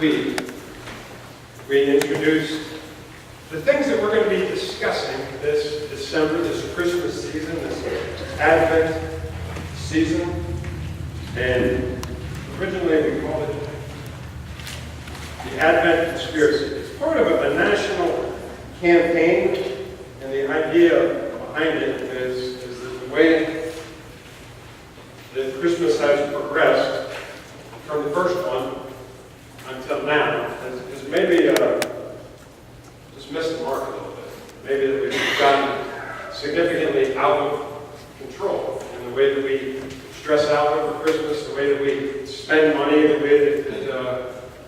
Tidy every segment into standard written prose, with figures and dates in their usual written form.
week, we introduced the things that we're going to be discussing this December, this Christmas season, this Advent season. And originally we called it the Advent Conspiracy. It's part of a national campaign, and the idea behind it is that the way that Christmas has progressed from the first one until now has maybe just missed the mark a little bit. Maybe that we've gotten significantly out of control in the way that we stress out over Christmas, the way that we spend money, the way that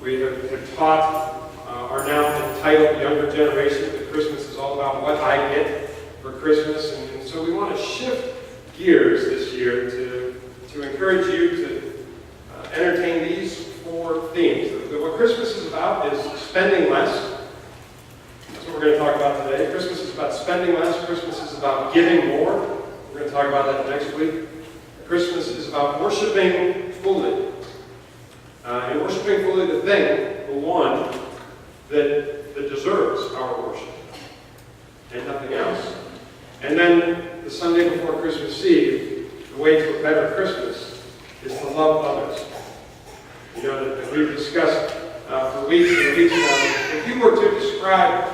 we have taught our now entitled younger generation that Christmas is all about what I get for Christmas. And so we want to shift gears this year to encourage you to entertain these four themes. What Christmas is about is spending less. That's what we're going to talk about today. Christmas is about spending less. Christmas is about giving more. We're going to talk about that next week. Christmas is about worshiping fully. And worshiping fully the thing, the one, that deserves our worship. And nothing else. And then the Sunday before Christmas Eve, the way to a better Christmas is to love others. You know, that we've discussed for weeks and weeks now. If you were to describe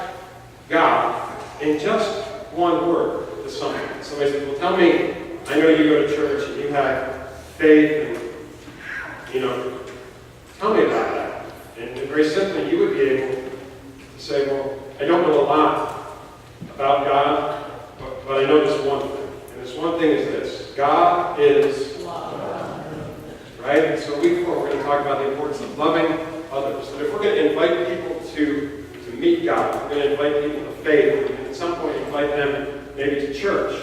God in just one word to somebody says, well, tell me, I know you go to church and you have faith and, tell me about that. And very simply, you would be able to say, well, I don't know a lot about God, but I know this one thing. And this one thing is this: God is love. Right? And so week 4, we're going to talk about the importance of loving others. That if we're going to invite people to meet God, we're going to invite people to faith, and at some point invite them maybe to church,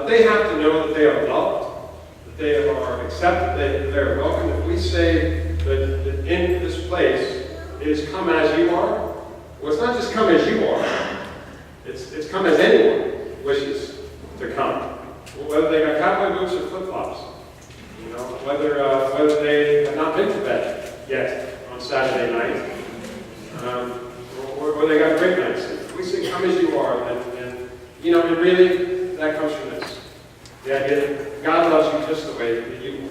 they have to know that they are loved, that they are accepted, that they are welcome. If we say that in this place it is come as you are, well, it's not just come as you are, it's come as anyone wishes to come. Whether they got cowboy boots or flip-flops, whether they have not been to bed yet on Saturday night, or they got great nights. If we say come as you are, and really that comes from this. The idea that God loves you just the way that you are.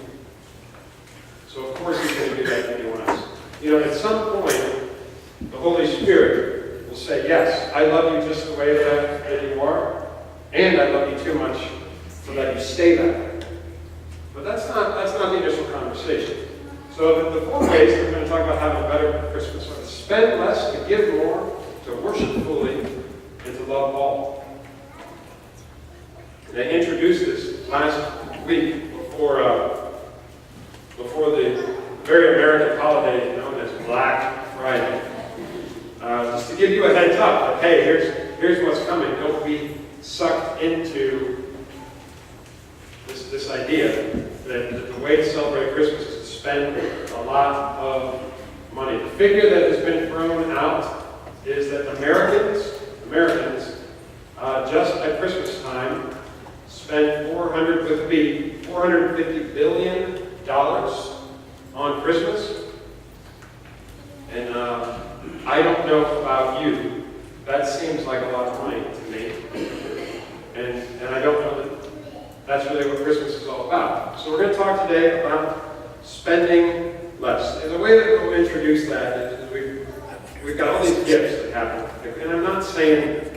So of course He's going to do that to anyone else. At some point, the Holy Spirit will say, yes, I love you just the way that you are, and I love you too much so that you stay that way. But that's not the initial conversation. So the 4 ways that we're going to talk about having a better Christmas are to spend less, to give more, to worship fully, and to love all. And I introduced this last week before the very American holiday known as Black Friday. Just to give you a heads up that, hey, here's what's coming. Don't be sucked into this idea that the way to celebrate Christmas is to spend a lot of money. The figure that has been thrown out is that Americans, just at Christmas time, spend $450 billion on Christmas. And I don't know about you, that seems like a lot of money to me. And I don't know that that's really what Christmas is all about. So we're going to talk today about spending less. And the way that we'll introduce that is we've got all these gifts that happen. And I'm not saying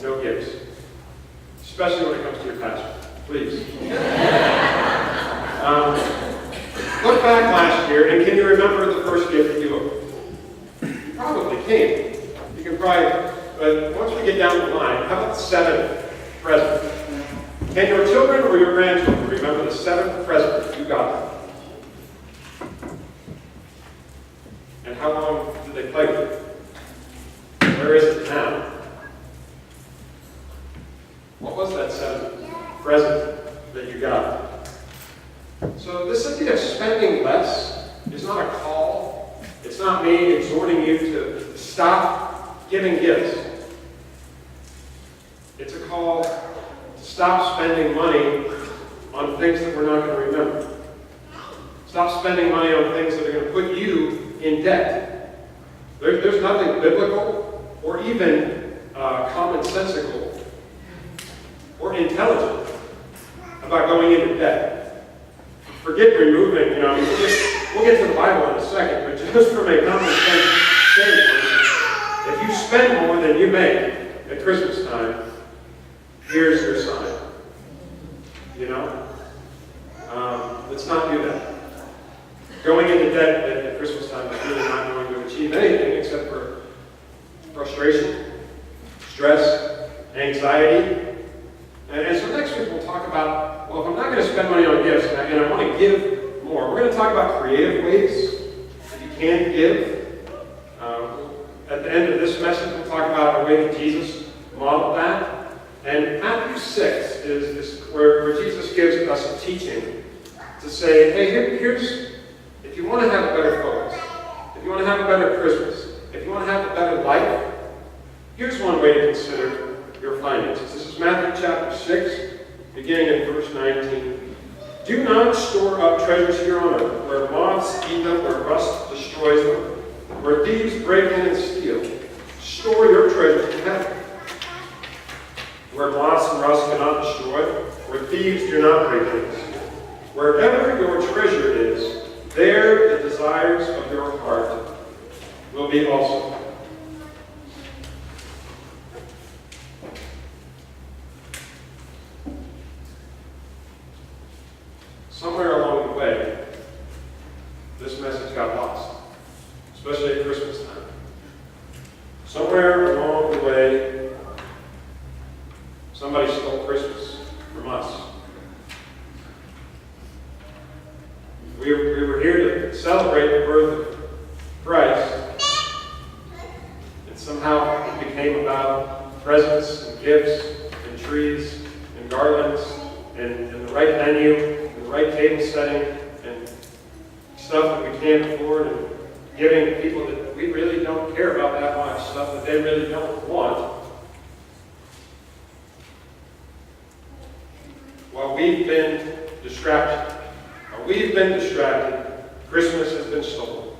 no gifts, especially when it comes to your pastor. Please. Look back last year, and can you remember the first gift that you opened? You probably can. You can probably, but once we get down the line, how about the 7th present? Can your children or your grandchildren remember the 7th present you got? And how long did they play with it? Where is it now? What was that 7th present that you got? So this idea of spending less is not a call. It's not me exhorting you to stop giving gifts. It's a call to stop spending money on things that we're not going to remember. Stop spending money on things that are going to put you in debt. There's nothing biblical or even commonsensical or intelligent about going into debt. Forget removing, we'll get to the Bible in a second, but just from a common sense standpoint, if you spend more than you make at Christmas time, here's your sign. Let's not do that. Going into debt at Christmas time is really not going to achieve anything except for frustration, stress, anxiety. And so next week we'll talk about, well, if I'm not going to spend money on gifts and I want to give more, we're going to talk about creative ways that you can give. At the end of this message, we'll talk about a way that Jesus modeled that. And Matthew 6 is where Jesus gives us a teaching to say, hey, here's, if you want to have a better focus, if you want to have a better Christmas, if you want to have a better life, here's one way to consider your finances. This is Matthew chapter 6, beginning in verse 19. Do not store up treasures here on earth, where moths eat them, where rust destroys them, where thieves break in and steal. Store your treasures in heaven, where moths and rust cannot destroy, where thieves do not break in and steal. Wherever your treasure is, there the desires of your heart will be also. Somewhere along the way, this message got lost, especially at Christmas time. Somewhere along the way, somebody stole Christmas from us. We were here to celebrate the birth of Christ, and somehow it became about presents and gifts and trees and garlands and the right menu and the right table setting and stuff that we can't afford, and giving to people that we really don't care about that much, stuff that they really don't want. While we've been distracted, Christmas has been stolen.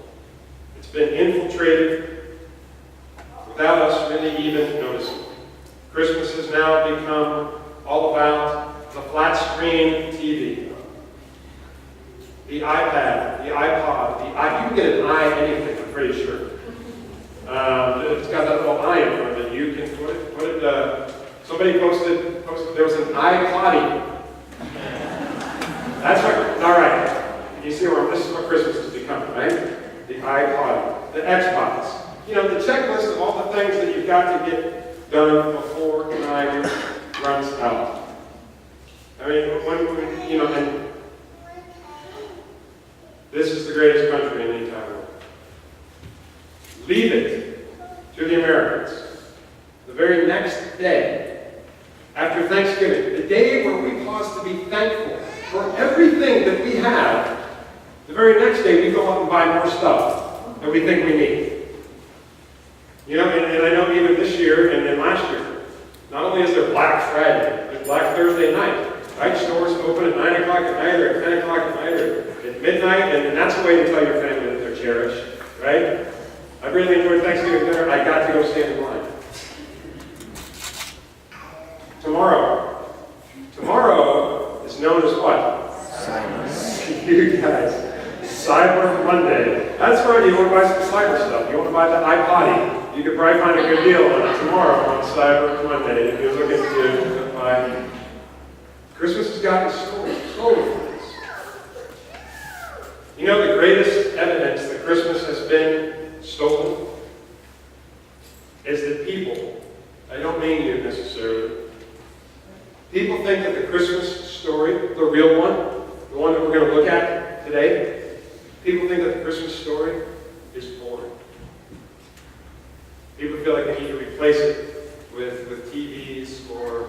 It's been infiltrated without us really even noticing. Christmas has now become all about the flat screen TV, the iPad, the iPod, you can get an i anything, I'm pretty sure. It's got that little I in front of it. You can put it, somebody posted, there was an iPoddy. That's right. All right. You see this is what Christmas has become, right? The iPod, the Xbox. The checklist of all the things that you've got to get done before time runs out. I mean, and this is the greatest country in the entire world. Leave it to the Americans. The very next day, after Thanksgiving, the day where we pause to be thankful for everything that we have, the very next day we go out and buy more stuff that we think we need. And I know even this year and then last year, not only is there Black Friday, there's Black Thursday night. Right? Stores open at 9 o'clock at night or at 10 o'clock at night or at midnight, and that's a way to tell your family that they're cherished. Right? I really enjoyed Thanksgiving dinner. I got to go stand in line. Tomorrow is known as what? Cyber. You guys. Cyber Monday. That's right, you want to buy some cyber stuff. You want to buy the iPoddy. You could probably find a good deal on it tomorrow on Cyber Monday if you're looking to buy. Christmas has gotten stolen from us. The greatest evidence that Christmas has been stolen is that people, I don't mean you necessarily, people think that the Christmas story, the real one, the one that we're going to look at today, people think that the Christmas story is boring. People feel like they need to replace it with TVs or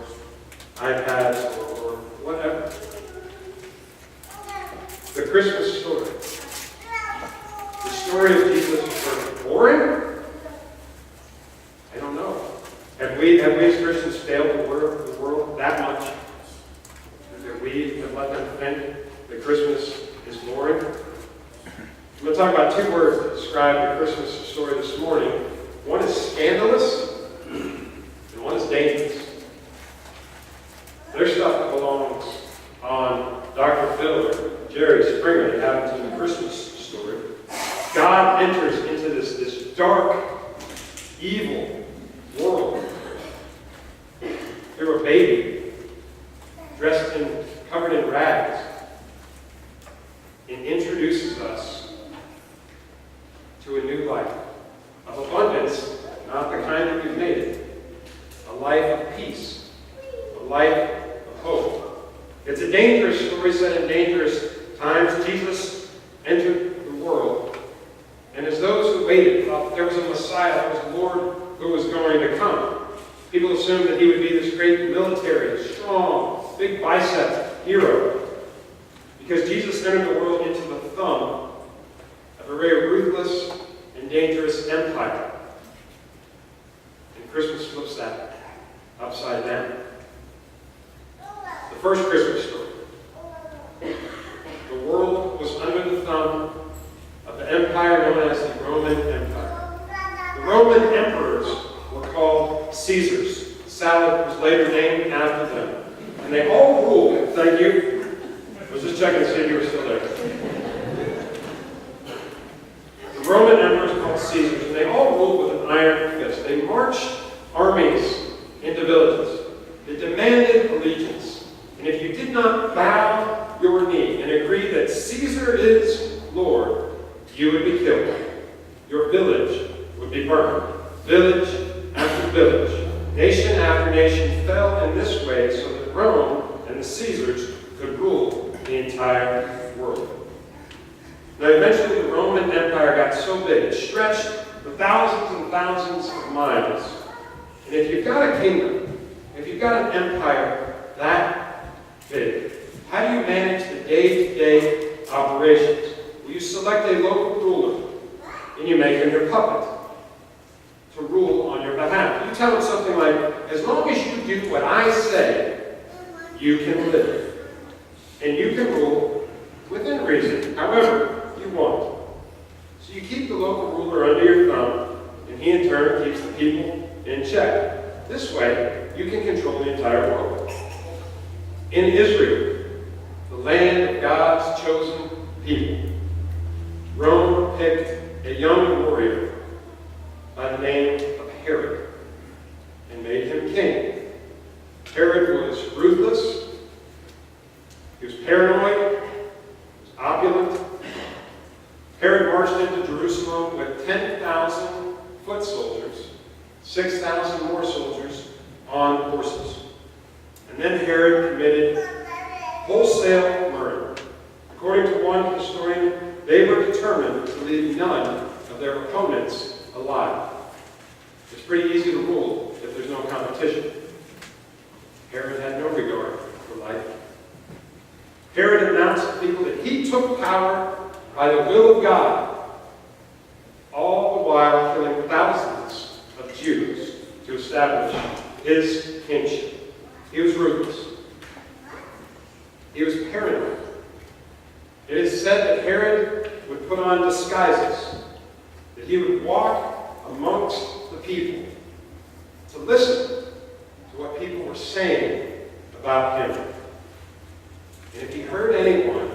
iPads or whatever. The Christmas story, the story of Jesus' birth, boring? I don't know. Have we as Christians failed the world that much that we have let them think Christmas is boring. I'm going to talk about two words that describe the Christmas story this morning. One is scandalous, and one is dangerous. There's stuff that belongs on Dr. Phil or Jerry Springer that happens in the Christmas story. God enters into this dark, evil world through a baby covered in rags, and introduces us to a new life of abundance, not the kind that we've made it, a life of peace, a life of hope. It's a dangerous story set in dangerous times. Jesus entered the world, and as those who waited thought there was a Messiah, there was a Lord who was going to come, people assumed that he would be this great military, strong, big bicep hero, because Jesus entered the world into the thumb of a very ruthless and dangerous empire. And Christmas flips that upside down. The first Christmas story. The world was under the thumb of the empire known as the Roman Empire. The Roman emperors were called Caesars. Salad was later named after them. And they all ruled, thank you. I was just checking to see if you were still there. The Roman emperors were called Caesars, and they all ruled with an iron fist. They marched armies into villages. They demanded allegiance. And if you did not bow your knee and agree that Caesar is Lord, you would be killed. Your village would be burned. Village after village, nation after nation fell in this way so that Rome and the Caesars could rule the entire world. Now eventually the Roman Empire got so big, it stretched for thousands and thousands of miles. And if you've got a kingdom, if you've got an empire that big, how do you manage the day-to-day operations? Well, you select a local ruler, and you make him your puppet to rule on your behalf. You tell him something like, as long as you do what I say, you can live. And you can rule within reason, however you want. So you keep the local ruler under your thumb, and he in turn keeps the people in check. This way, you can control the entire world. In Israel, the land of God's chosen people, Rome picked a young warrior by the name of Herod and made him king. Herod was ruthless. He was paranoid. He was opulent. Herod marched into Jerusalem with 10,000 foot soldiers, 6,000 more soldiers on horses. And then Herod committed wholesale murder. According to one historian, they were determined to leave none of their opponents alive. It's pretty easy to rule if there's no competition. Herod had no regard for life. Herod announced to people that he took power by the will of God, all the while killing thousands of Jews to establish his kingship. He was ruthless. He was paranoid. It is said that Herod would put on disguises, that he would walk amongst the people to listen to what people were saying about him. And if he heard anyone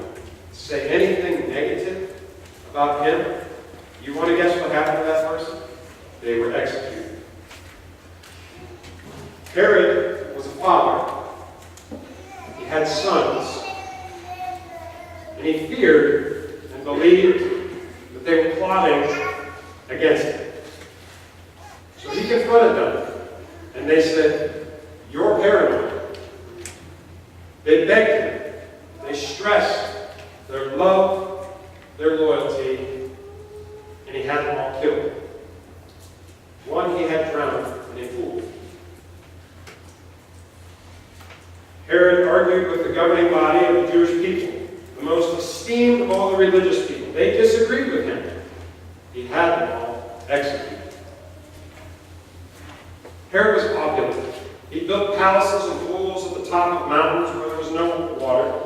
say anything negative about him, you want to guess what happened to that person? They were executed. Herod was a father. He had sons. And he feared and believed that they were plotting against him. So he confronted them. And they said, "You're paranoid." They begged him. They stressed their love, their loyalty, and he had them all killed. One he had drowned in a pool. Herod argued with the governing body of the Jewish people, the most esteemed of all the religious people. They disagreed with him. He had them all executed. Herod was opulent. He built palaces and pools at the top of mountains where there was no water.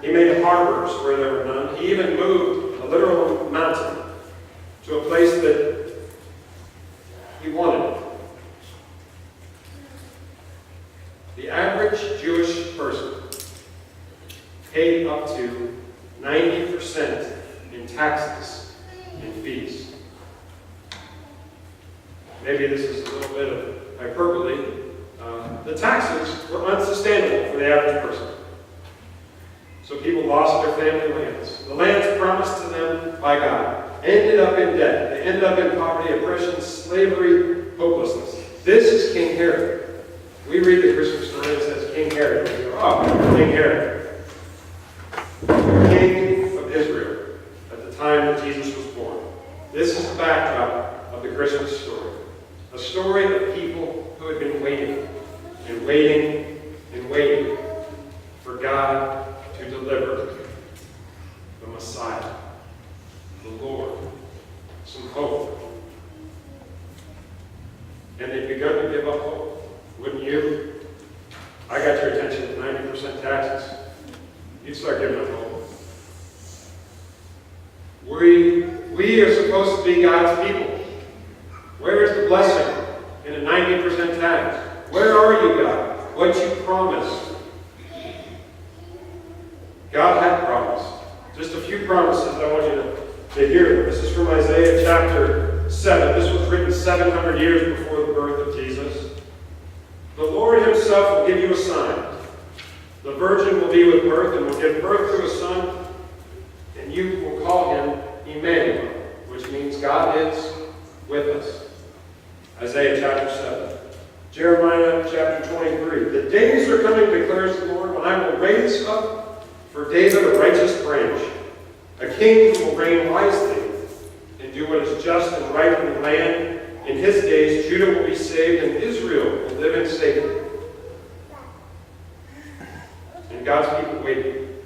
He made harbors where there were none. He even moved a literal mountain to a place that The average Jewish person paid up to 90% in taxes and fees. Maybe this is a little bit of hyperbole. The taxes were unsustainable for the average person. So people lost their family lands. The lands promised to them by God ended up in debt. They ended up in poverty, oppression, slavery, hopelessness. This is King Herod. We read the Christmas story and it says King Herod. We go, oh, King Herod. King of Israel at the time that Jesus was born. This is the backdrop of the Christmas story. A story of people who had been waiting and waiting and waiting for God to deliver the Messiah, the Lord, some hope. And they've begun to give up hope. Wouldn't you? I got your attention at 90% taxes. You'd start giving up hope. We are supposed to be God's people. Where is the blessing in a 90% tax? Where are you, God? What you promised? God had promised. Just a few promises I want you to hear. This is from Isaiah chapter 7. This was written 700 years before the birth of Jesus. The Lord himself will give you a sign. The virgin will be with birth and will give birth to a son, and you will call him Emmanuel, which means God is with us. Isaiah chapter 7. Jeremiah chapter 23. The days are coming, declares the Lord, when I will raise up for David a righteous branch, a king who will reign wisely and do what is just and right in the land. In his days, Judah will be saved and Israel will live in safety. And God's people waited.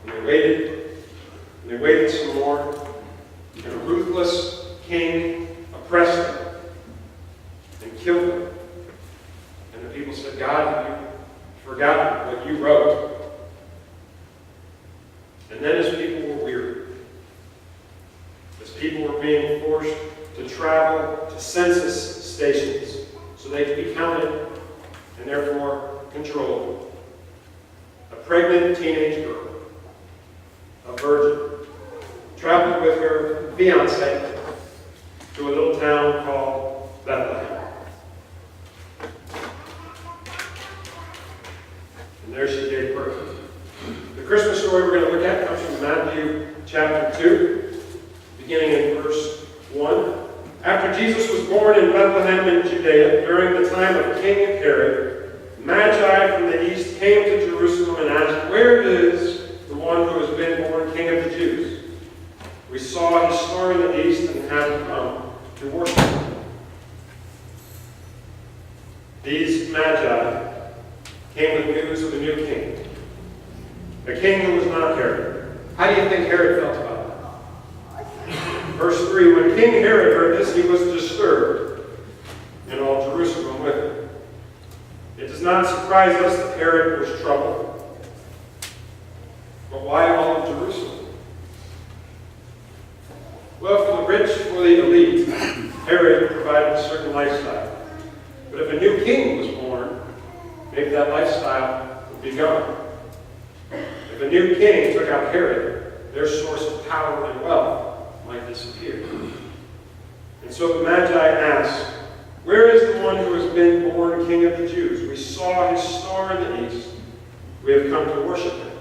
And they waited. And they waited some more. And a ruthless king oppressed them and killed them. And the people said, God, have you forgotten what you wrote? And then his people were weary. His people were being forced to travel to census stations so they could be counted and therefore controlled. A pregnant teenage girl, a virgin, traveled with her fiancé to a little town called Bethlehem. And there she gave birth. The Christmas story we're going to look at comes from Matthew chapter 2, beginning in verse 1. After Jesus was born in Bethlehem in Judea, during the time of King Herod, Magi from the east came to Jerusalem and asked, "Where is the one who has been born King of the Jews? We saw his star in the east and have come to worship him." These Magi came with news of a new king. A king who was not Herod. How do you think Herod felt about it? Verse 3, when King Herod heard this, he was disturbed, and all Jerusalem with him. It does not surprise us that Herod was troubled. But why all of Jerusalem? Well, for the rich, for the elite, Herod provided a certain lifestyle. But if a new king was born, maybe that lifestyle would be gone. If a new king took out Herod, their source of power and wealth might disappear. And so the Magi asked, "Where is the one who has been born King of the Jews? We saw his star in the east. We have come to worship him."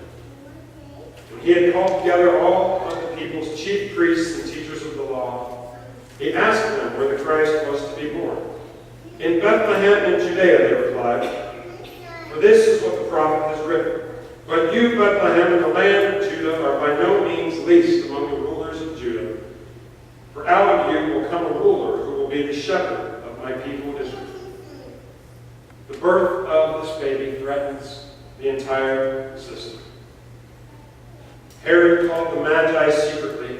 When he had called together all of the people's chief priests and teachers of the law, he asked them where the Christ was to be born. "In Bethlehem in Judea," they replied, "for this is what the prophet has written. But you, Bethlehem, in the land of Judah, are by no means least among the rulers of Judah. For out of you will come a ruler who will be the shepherd of my people Israel." The birth of this baby threatens the entire system. Herod called the Magi secretly,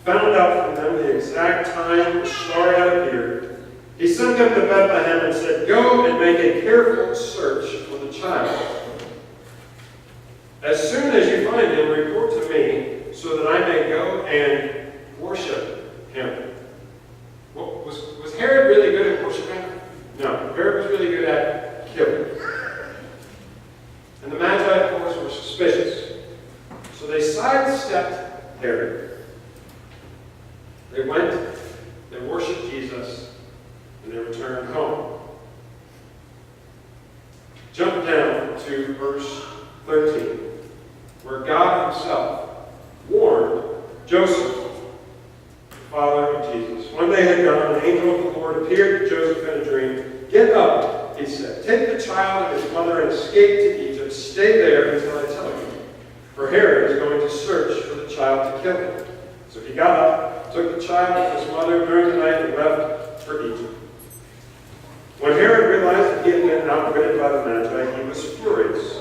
found out from them the exact time the star had appeared. He sent them to Bethlehem and said, "Go and make a careful search for the child. As soon as you find him, report to me so that I may go and worship him." Was Herod really good at worshiping? No. Herod was really good at killing. Herod. They went, they worshiped Jesus, and they returned home. Jump down to verse 13, where God himself warned Joseph, the father of Jesus. When they had gone, an angel of the Lord appeared to Joseph in a dream. "Get up," he said. "Take the child and his mother and escape to Egypt. Stay there until I tell you. For Herod is going to search for the child to kill him." So he got up, took the child and his mother during the night, and left for Egypt. When Herod realized that he had been outwitted by the Magi, he was furious,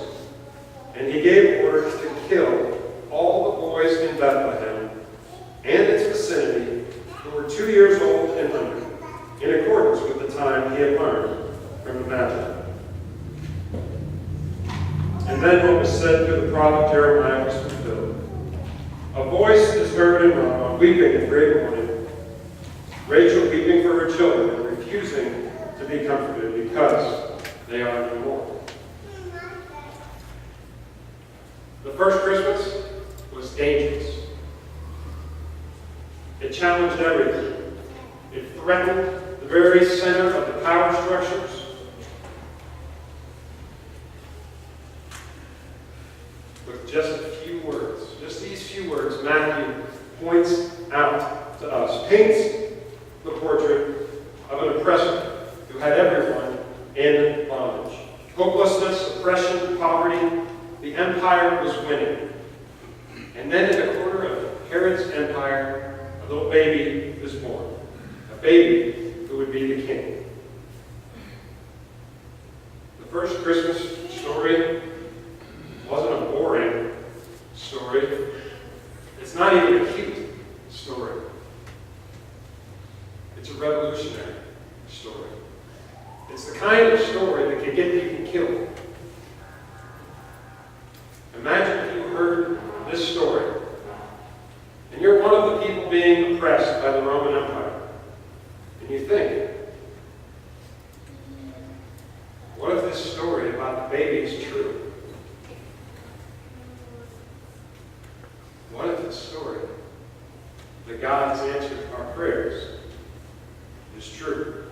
and he gave orders to kill all the boys in Bethlehem and its vicinity who were 2 years old and under, in accordance with the time he had learned from the Magi. And then what was said through the prophet Jeremiah was fulfilled. "A voice is heard in Ramah, weeping in great mourning, Rachel weeping for her children and refusing to be comforted because they are no more." The first Christmas was dangerous. It challenged everything. It threatened the very center of the power structures. With just a few words, just these few words, Matthew points out to us, paints the portrait of an oppressor who had everyone in bondage. Hopelessness, oppression, poverty, the empire was winning. And then in the corner of Herod's empire, a little baby was born. A baby who would be the king. The first Christmas story wasn't a boring story. It's not even a cute story. It's a revolutionary story. It's the kind of story that can get people killed. Imagine if you heard this story, and you're one of the people being oppressed by the Roman Empire, and you think, what if this story about the baby is true? What if the story that God has answered our prayers is true?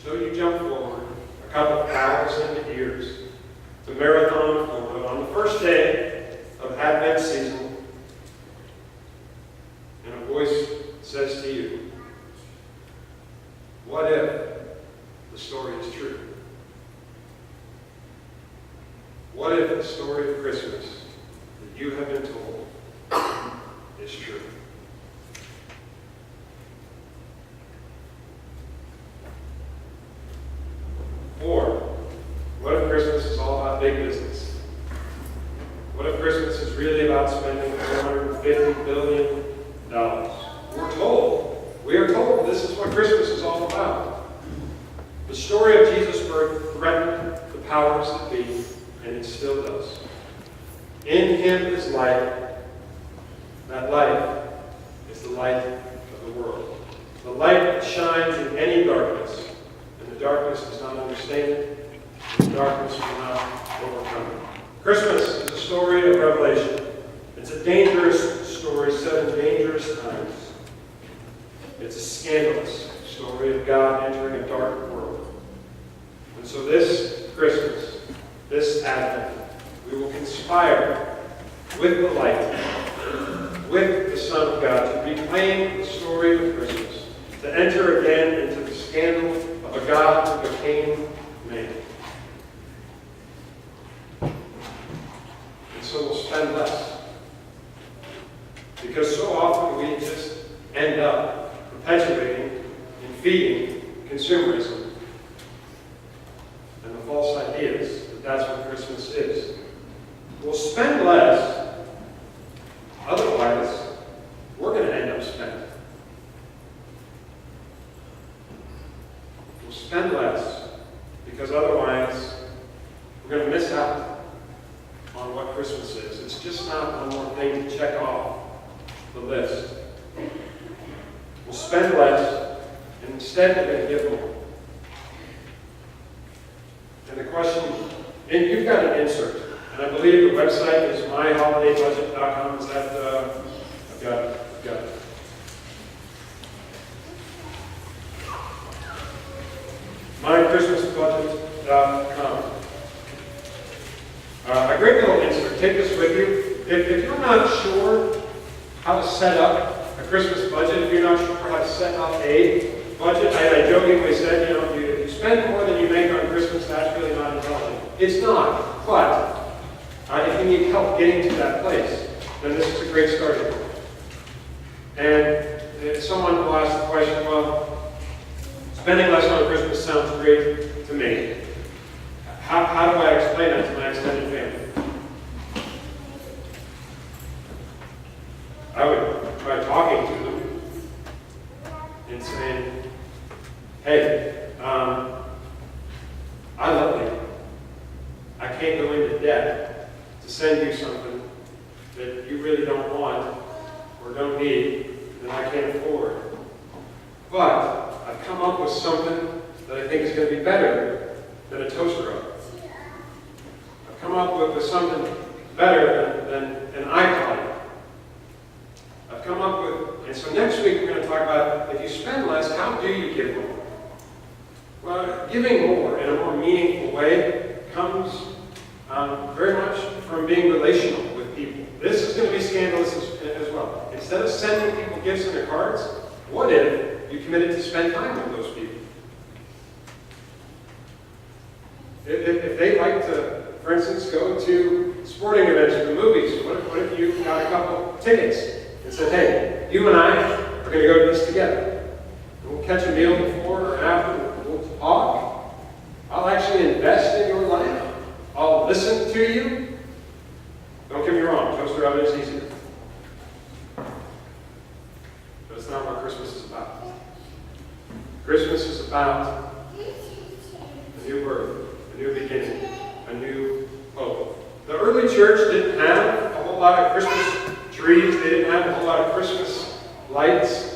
So you jump forward a couple of hours into years to Marathon, Florida, on the first day of Advent season, and a voice says to you, what if the story is true? What if the story of Christmas that you have been told is true? Or, what if Christmas is all about big business? What if Christmas is really about spending $450 billion? We are told this is what Christmas is all about. The story of Jesus' birth threatened the powers that be, and it still does. In him is light. That light is the light of the world. The light that shines in any darkness, and the darkness does not understand it, and the darkness will not overcome it. Christmas is a story of revelation. It's a dangerous story set in dangerous times. It's a scandalous story of God entering a dark world. And so this Christmas, this Advent, we will conspire with the light, with the Son of God, to reclaim the story of Christmas, to enter again into the scandal of a God who became man. And so we'll spend less. Because so often we just end up perpetuating and feeding consumerism and the false ideas that that's what Christmas is. We'll spend less, otherwise we're going to end up spending. We'll spend less because otherwise we're going to miss out on what Christmas is. It's just not one more thing to check off the list. We'll spend less, and instead we're going to give more. And the question, and you've got an insert, and I believe the website is myholidaybudget.com. Is that mychristmasbudget.com. A great little insert. Take this with you. If you're not sure how to set up a Christmas budget, if you're not sure how to set up a budget, I jokingly said, if you spend more than you make on Christmas, that's really not intelligent. It's not. But if you need help getting to that place, then this is a great starting point. And someone will ask the question, well, spending less on Christmas sounds great to me. How do I explain that to my extended family? I would try talking to them and saying, hey, I love you. I can't go into debt to send you something that you really don't want or don't need that I can't afford. But I've come up with something that I think is going to be better than a toaster oven. I've come up with something better than an iPod. I've come up with, and so next week we're going to talk about, if you spend less, how do you give more? Well, giving more in a more meaningful way comes very much from being relational with people. This is going to be scandalous as well. Instead of sending people gifts and their cards, what if you committed to spend time with those people? If they like to, for instance, go to sporting events or the movies, what if you got a couple tickets and said, hey, you and I are going to go to this together. We'll catch a meal before or after, we'll talk. I'll actually invest in your life. I'll listen to you. Don't get me wrong, toaster oven is easier. But it's not what Christmas is about. Christmas is about a new birth, a new beginning, a new hope. The early church didn't have a whole lot of Christmas trees. They didn't have a whole lot of Christmas lights.